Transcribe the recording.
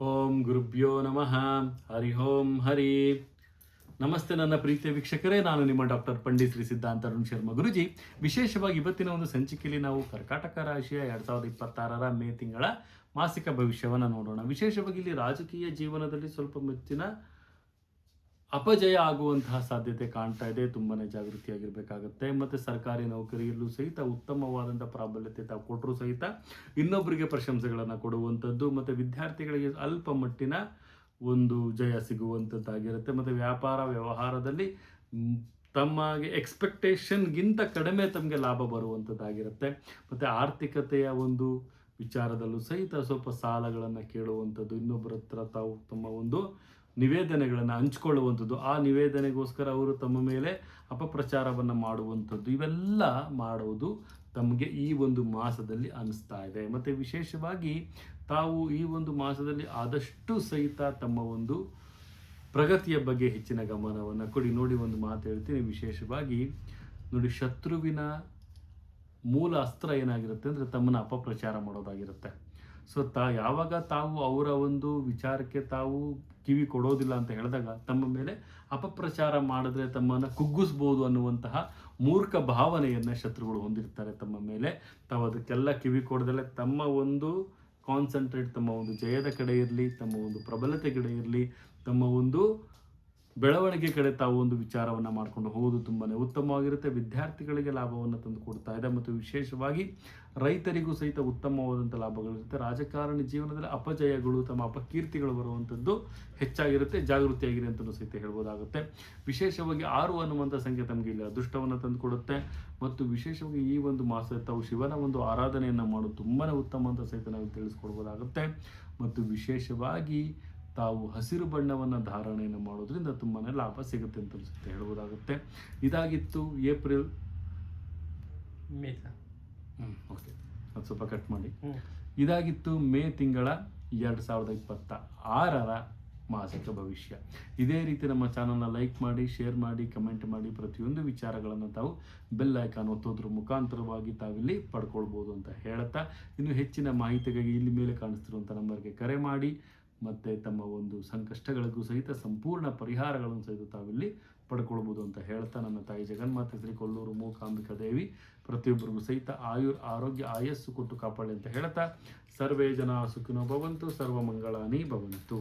ಓಂ ಗುರುಭ್ಯೋ ನಮಃ. ಹರಿ ಓಂ ಹರಿ. ನಮಸ್ತೆ ನನ್ನ ಪ್ರೀತಿಯ ವೀಕ್ಷಕರೇ, ನಾನು ನಿಮ್ಮ ಡಾಕ್ಟರ್ ಪಂಡಿತ್ ಶ್ರೀ ಸಿದ್ಧಾಂತ ಅರುಣ್ ಶರ್ಮಾ ಗುರುಜಿ. ವಿಶೇಷವಾಗಿ ಇವತ್ತಿನ ಒಂದು ಸಂಚಿಕೆಯಲ್ಲಿ ನಾವು ಕರ್ಕಾಟಕ ರಾಶಿಯ 2026ರ ಮೇ ತಿಂಗಳ ಮಾಸಿಕ ಭವಿಷ್ಯವನ್ನು ನೋಡೋಣ. ವಿಶೇಷವಾಗಿ ಇಲ್ಲಿ ರಾಜಕೀಯ ಜೀವನದಲ್ಲಿ ಸ್ವಲ್ಪ ಮೆಚ್ಚಿನ ಅಪಜಯ ಆಗುವಂತಹ ಸಾಧ್ಯತೆ ಕಾಣ್ತಾ ಇದೆ. ತುಂಬಾನೇ ಜಾಗೃತಿಯಾಗಿರ್ಬೇಕಾಗತ್ತೆ. ಮತ್ತೆ ಸರ್ಕಾರಿ ನೌಕರಿಯಲ್ಲೂ ಸಹಿತ ಉತ್ತಮವಾದಂಥ ಪ್ರಾಬಲ್ಯತೆ ತಾವು ಕೊಟ್ಟರೂ ಸಹಿತ ಇನ್ನೊಬ್ಬರಿಗೆ ಪ್ರಶಂಸೆಗಳನ್ನು ಕೊಡುವಂಥದ್ದು, ಮತ್ತೆ ವಿದ್ಯಾರ್ಥಿಗಳಿಗೆ ಅಲ್ಪ ಮಟ್ಟಿನ ಒಂದು ಜಯ ಸಿಗುವಂಥದ್ದಾಗಿರುತ್ತೆ. ಮತ್ತು ವ್ಯಾಪಾರ ವ್ಯವಹಾರದಲ್ಲಿ ತಮಗೆ ಎಕ್ಸ್ಪೆಕ್ಟೇಷನ್ಗಿಂತ ಕಡಿಮೆ ತಮಗೆ ಲಾಭ ಬರುವಂಥದ್ದಾಗಿರುತ್ತೆ. ಮತ್ತು ಆರ್ಥಿಕತೆಯ ಒಂದು ವಿಚಾರದಲ್ಲೂ ಸಹಿತ ಸ್ವಲ್ಪ ಸಾಲಗಳನ್ನು ಕೇಳುವಂಥದ್ದು, ಇನ್ನೊಬ್ಬರ ಹತ್ರ ತಾವು ತಮ್ಮ ಒಂದು ನಿವೇದನೆಗಳನ್ನು ಹಂಚ್ಕೊಳ್ಳುವಂಥದ್ದು, ಆ ನಿವೇದನೆಗೋಸ್ಕರ ಅವರು ತಮ್ಮ ಮೇಲೆ ಅಪಪ್ರಚಾರವನ್ನು ಮಾಡುವಂಥದ್ದು, ಇವೆಲ್ಲ ಮಾಡೋದು ತಮಗೆ ಈ ಒಂದು ಮಾಸದಲ್ಲಿ ಅನಿಸ್ತಾ ಇದೆ. ಮತ್ತು ವಿಶೇಷವಾಗಿ ತಾವು ಈ ಒಂದು ಮಾಸದಲ್ಲಿ ಆದಷ್ಟು ಸಹಿತ ತಮ್ಮ ಒಂದು ಪ್ರಗತಿಯ ಬಗ್ಗೆ ಹೆಚ್ಚಿನ ಗಮನವನ್ನು ಕೊಡಿ. ನೋಡಿ, ಒಂದು ಮಾತು ಹೇಳ್ತೀನಿ, ವಿಶೇಷವಾಗಿ ನೋಡಿ, ಶತ್ರುವಿನ ಮೂಲ ಅಸ್ತ್ರ ಏನಾಗಿರುತ್ತೆ ಅಂದರೆ ತಮ್ಮನ್ನು ಅಪಪ್ರಚಾರ ಮಾಡೋದಾಗಿರುತ್ತೆ. ಸೊ ಯಾವಾಗ ತಾವು ಅವರ ಒಂದು ವಿಚಾರಕ್ಕೆ ತಾವು ಕಿವಿ ಕೊಡೋದಿಲ್ಲ ಅಂತ ಹೇಳಿದಾಗ ತಮ್ಮ ಮೇಲೆ ಅಪಪ್ರಚಾರ ಮಾಡಿದ್ರೆ ತಮ್ಮನ್ನು ಕುಗ್ಗಿಸ್ಬೋದು ಅನ್ನುವಂತಹ ಮೂರ್ಖ ಭಾವನೆಯನ್ನು ಶತ್ರುಗಳು ಹೊಂದಿರ್ತಾರೆ ತಮ್ಮ ಮೇಲೆ. ತಾವು ಅದಕ್ಕೆಲ್ಲ ಕಿವಿ ಕೊಡದಲ್ಲೇ ತಮ್ಮ ಒಂದು ಕಾನ್ಸಂಟ್ರೇಟ್ ತಮ್ಮ ಒಂದು ಜಯದ ಕಡೆ ಇರಲಿ, ತಮ್ಮ ಒಂದು ಪ್ರಬಲತೆ ಕಡೆ ಇರಲಿ, ತಮ್ಮ ಒಂದು ಬೆಳವಣಿಗೆ ಕಡೆ ತಾವು ಒಂದು ವಿಚಾರವನ್ನು ಮಾಡಿಕೊಂಡು ಹೋಗೋದು ತುಂಬಾ ಉತ್ತಮವಾಗಿರುತ್ತೆ. ವಿದ್ಯಾರ್ಥಿಗಳಿಗೆ ಲಾಭವನ್ನು ತಂದು ಕೊಡ್ತಾ ಇದೆ. ಮತ್ತು ವಿಶೇಷವಾಗಿ ರೈತರಿಗೂ ಸಹಿತ ಉತ್ತಮವಾದಂಥ ಲಾಭಗಳಿರುತ್ತೆ. ರಾಜಕಾರಣಿ ಜೀವನದಲ್ಲಿ ಅಪಜಯಗಳು, ತಮ್ಮ ಅಪಕೀರ್ತಿಗಳು ಬರುವಂಥದ್ದು ಹೆಚ್ಚಾಗಿರುತ್ತೆ. ಜಾಗೃತಿಯಾಗಿದೆ ಅಂತಲೂ ಸಹಿತ ಹೇಳ್ಬೋದಾಗುತ್ತೆ. ವಿಶೇಷವಾಗಿ 6 ಅನ್ನುವಂಥ ಸಂಖ್ಯೆ ತಮಗೆ ಇಲ್ಲಿ ಅದೃಷ್ಟವನ್ನು ತಂದು ಕೊಡುತ್ತೆ. ಮತ್ತು ವಿಶೇಷವಾಗಿ ಈ ಒಂದು ಮಾಸ ತಾವು ಶಿವನ ಒಂದು ಆರಾಧನೆಯನ್ನು ಮಾಡೋದು ತುಂಬಾ ಉತ್ತಮ ಅಂತ ಸಹಿತ ನಾವು ತಿಳಿಸ್ಕೊಡ್ಬೋದಾಗುತ್ತೆ. ಮತ್ತು ವಿಶೇಷವಾಗಿ ತಾವು ಹಸಿರು ಬಣ್ಣವನ್ನು ಧಾರಣೆಯನ್ನು ಮಾಡೋದ್ರಿಂದ ತುಂಬಾ ಲಾಭ ಸಿಗುತ್ತೆ ಅಂತ ಅನಿಸುತ್ತೆ ಹೇಳ್ಬೋದಾಗುತ್ತೆ. ಇದಾಗಿತ್ತು ಏಪ್ರಿಲ್ ಓಕೆ, ಅದು ಸ್ವಲ್ಪ ಕಟ್ ಮಾಡಿ. ಇದಾಗಿತ್ತು ಮೇ ತಿಂಗಳ 2026ರ ಮಾಸಿಕ ಭವಿಷ್ಯ. ಇದೇ ರೀತಿ ನಮ್ಮ ಚಾನಲ್ನ ಲೈಕ್ ಮಾಡಿ, ಶೇರ್ ಮಾಡಿ, ಕಮೆಂಟ್ ಮಾಡಿ. ಪ್ರತಿಯೊಂದು ವಿಚಾರಗಳನ್ನು ತಾವು ಬೆಲ್ ಐಕಾನ್ ಒತ್ತೋದ್ರ ಮುಖಾಂತರವಾಗಿ ತಾವಿಲ್ಲಿ ಪಡ್ಕೊಳ್ಬೋದು ಅಂತ ಹೇಳ್ತಾ, ಇನ್ನು ಹೆಚ್ಚಿನ ಮಾಹಿತಿಗಾಗಿ ಇಲ್ಲಿ ಮೇಲೆ ಕಾಣಿಸ್ತಿರುವಂಥ ನಂಬರ್ಗೆ ಕರೆ ಮಾಡಿ. ಮತ್ತು ತಮ್ಮ ಒಂದು ಸಂಕಷ್ಟಗಳಿಗೂ ಸಹಿತ ಸಂಪೂರ್ಣ ಪರಿಹಾರಗಳನ್ನು ಸಹಿತ ತಾವಿಲ್ಲಿ ಪಡ್ಕೊಳ್ಬೋದು ಅಂತ ಹೇಳ್ತಾ, ನನ್ನ ತಾಯಿ ಜಗನ್ಮಾತೆ ಶ್ರೀ ಕೊಲ್ಲೂರು ಮೂಕಾಂಬಿಕಾ ದೇವಿ ಪ್ರತಿಯೊಬ್ಬರಿಗೂ ಸಹಿತ ಆರೋಗ್ಯ ಆಯಸ್ಸು ಕೊಟ್ಟು ಕಾಪಾಡಲಿ ಅಂತ ಹೇಳ್ತಾ, ಸರ್ವೇ ಜನ ಸುಖಿನೋ ಭವಂತು, ಸರ್ವಮಂಗಳಾನಿ ಭವಂತು.